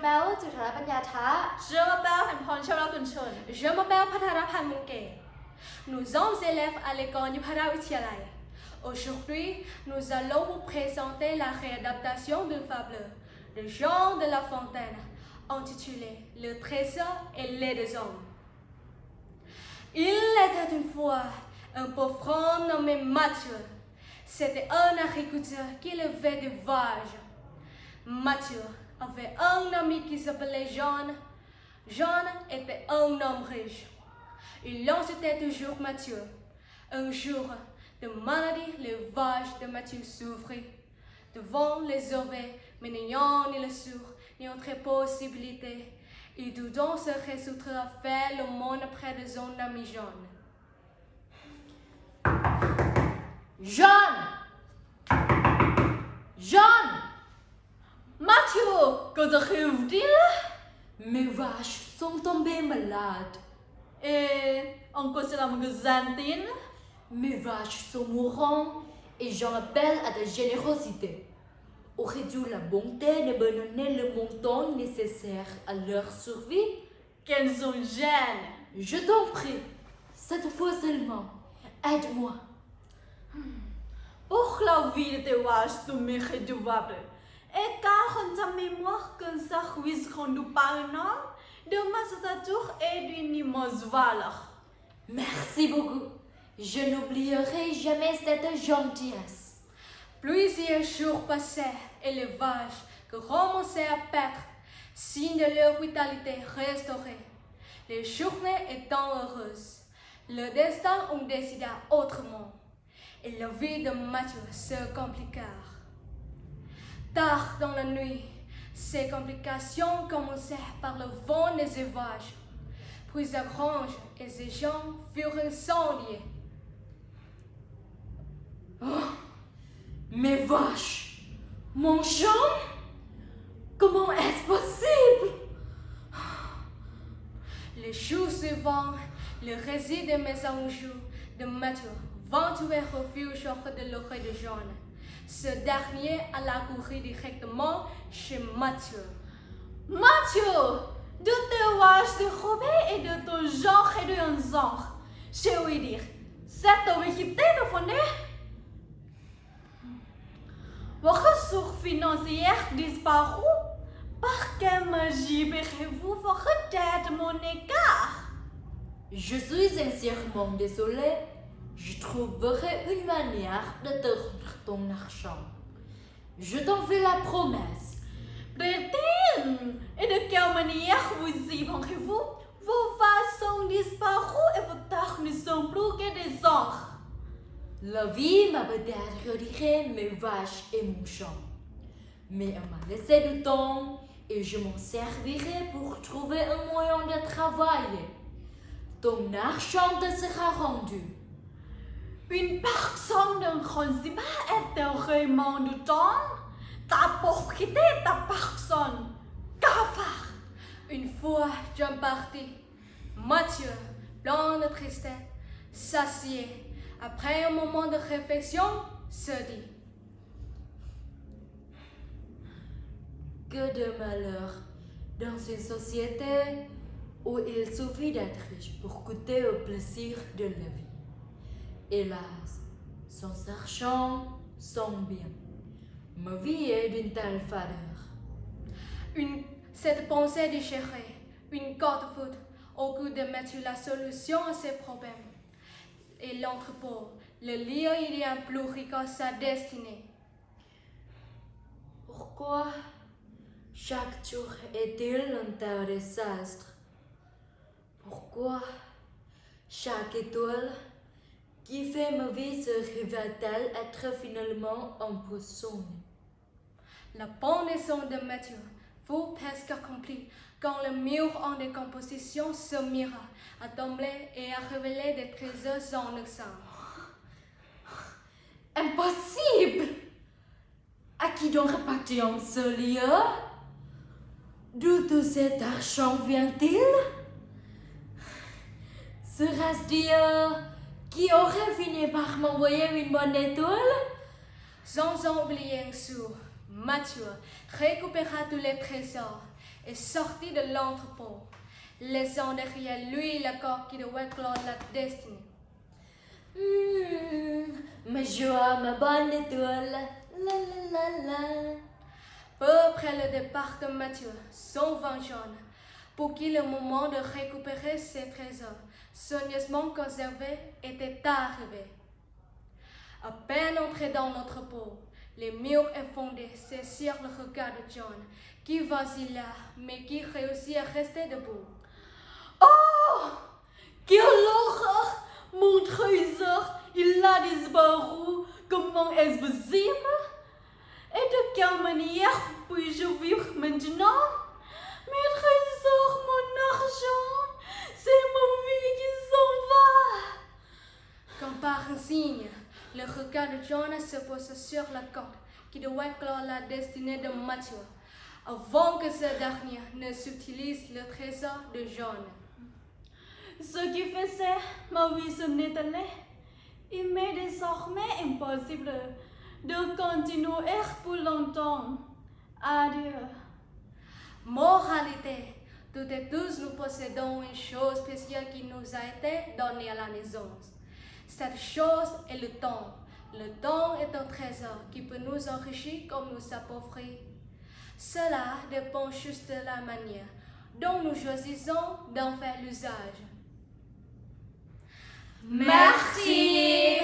m'appelle Tutara Panyatha. Je m'appelle Hanpon Chawrakunchon. Je m'appelle Patara Panmunke. Nous sommes élèves à l'école du Parawitialai. Aujourd'hui, nous allons vous présenter la réadaptation d'une fable de Jean de La Fontaine, intitulée Le trésor et les deux hommes. Il était une fois un pauvre homme nommé Mathieu. C'était un agriculteur qui élevait des vaches. Mathieu avait un ami qui s'appelait Jean. Jean était un homme riche. Il insultait toujours Mathieu. Un jour, de maladie, les vaches de Mathieu souffraient. Devant les oreilles, mais n'ayant ni le sourd, ni autre possibilité, il dut donc se résoudre à faire le monde près de son ami Jean. Jean! Jean! Mathieu, que t'arrive-t-il? Mes vaches sont tombées malades. Et en quoi cela me gazantine? Mes vaches sont mourantes et j'en appelle à ta générosité. Aurais-tu la bonté de me donner le montant nécessaire à leur survie? Qu'elles sont jeunes. Je t'en prie, cette fois seulement, aide-moi. Pour la vie de tes vaches, tu mérites du vable. Et car on t'a mémoire qu'un service rendu par un homme, de ma tour et d'une immense valeur. Merci beaucoup. Je n'oublierai jamais cette gentillesse. Plusieurs jours passèrent et les vaches commençaient à perdre, signe de leur vitalité restaurée. Les journées étant heureuses, le destin en décida autrement, et la vie de Mathieu se compliqua. Tard dans la nuit, ces complications commencèrent par le vent des élevages, puis la grange et ses gens furent incendiés. Oh, mes vaches! Mon champ? Comment est-ce possible? Les jours suivants, le récit des messagers de Mathieu vint trouver refuge auprès de l'oreille de Jean. Ce dernier alla courir directement chez Mathieu. Mathieu, de tes vaches dérobées et de ton genre et de un genre, je veux dire, cette équité de fondée. Vos ressources financières disparues, par quelle magie verrez-vous votre tête mon écart? Je suis sincèrement désolée. Je trouverai une manière de te rendre ton argent. Je t'en fais la promesse. Prétine, et de quelle manière vous y prendrez-vous? Vos vaches sont disparues et vos terres ne sont plus que des ordres. La vie m'a peut-être retiré mes vaches et mon champ. Mais elle m'a laissé du temps et je m'en servirai pour trouver un moyen de travailler. Ton argent te sera rendu. Une personne d'un principe est vraiment du temps. Ta propriété, ta personne. Cafard. Une fois Jean parti, Mathieu, plein de tristesse, s'assied. Après un moment de réflexion, se dit: Que de malheur dans une société où il suffit d'être riche pour goûter au plaisir de la vie. Hélas, sans argent, sans bien, ma vie est d'une telle fadeur. Cette pensée déchirée, une corde foudre, au goût de mettre la solution à ses problèmes. Et l'entrepôt, le lieu idéal plus riche à sa destinée. Pourquoi chaque jour est-il un tel désastre? Pourquoi chaque étoile qui fait ma vie se révèle-t-elle être finalement empoisonnée? La pendaison de Mathieu fut presque accomplie quand le mur en décomposition se mira à tomber et à révéler des trésors sans accent. Impossible! À qui donc appartient ce lieu? D'où tout cet argent vient-il? Serait-ce Dieu qui aurait fini par m'envoyer une bonne étoile? Sans en oublier un sou, Mathieu récupéra tous les trésors est sorti de l'entrepôt, laissant derrière lui le corps qui devait clore la destinée. Ma joie, ma bonne étoile, la la la la. Peu après le départ de Mathieu, son vent jaune, pour qui le moment de récupérer ses trésors, soigneusement conservés, était arrivé. À peine entré dans l'entrepôt, les murs effondrés saisirent le regard de John, qui vacilla, mais qui réussit à rester debout. Oh! Quelle horreur! Mon trésor, il a disparu. Comment est-ce possible? Et de quelle manière puis-je vivre maintenant? Mes trésors, mon argent, c'est ma vie qui s'en va. Comme par un signe, le regard de John se posa sur la corde qui devait clore la destinée de Mathieu, avant que ce dernier ne s'utilise le trésor de John. Ce qui faisait ma vie s'étaler, il m'est désormais impossible de continuer pour longtemps. Adieu. Moralité, toutes et tous nous possédons une chose spéciale qui nous a été donnée à la naissance. Cette chose est le temps. Le temps est un trésor qui peut nous enrichir comme nous appauvrir. Cela dépend juste de la manière dont nous choisissons d'en faire l'usage. Merci.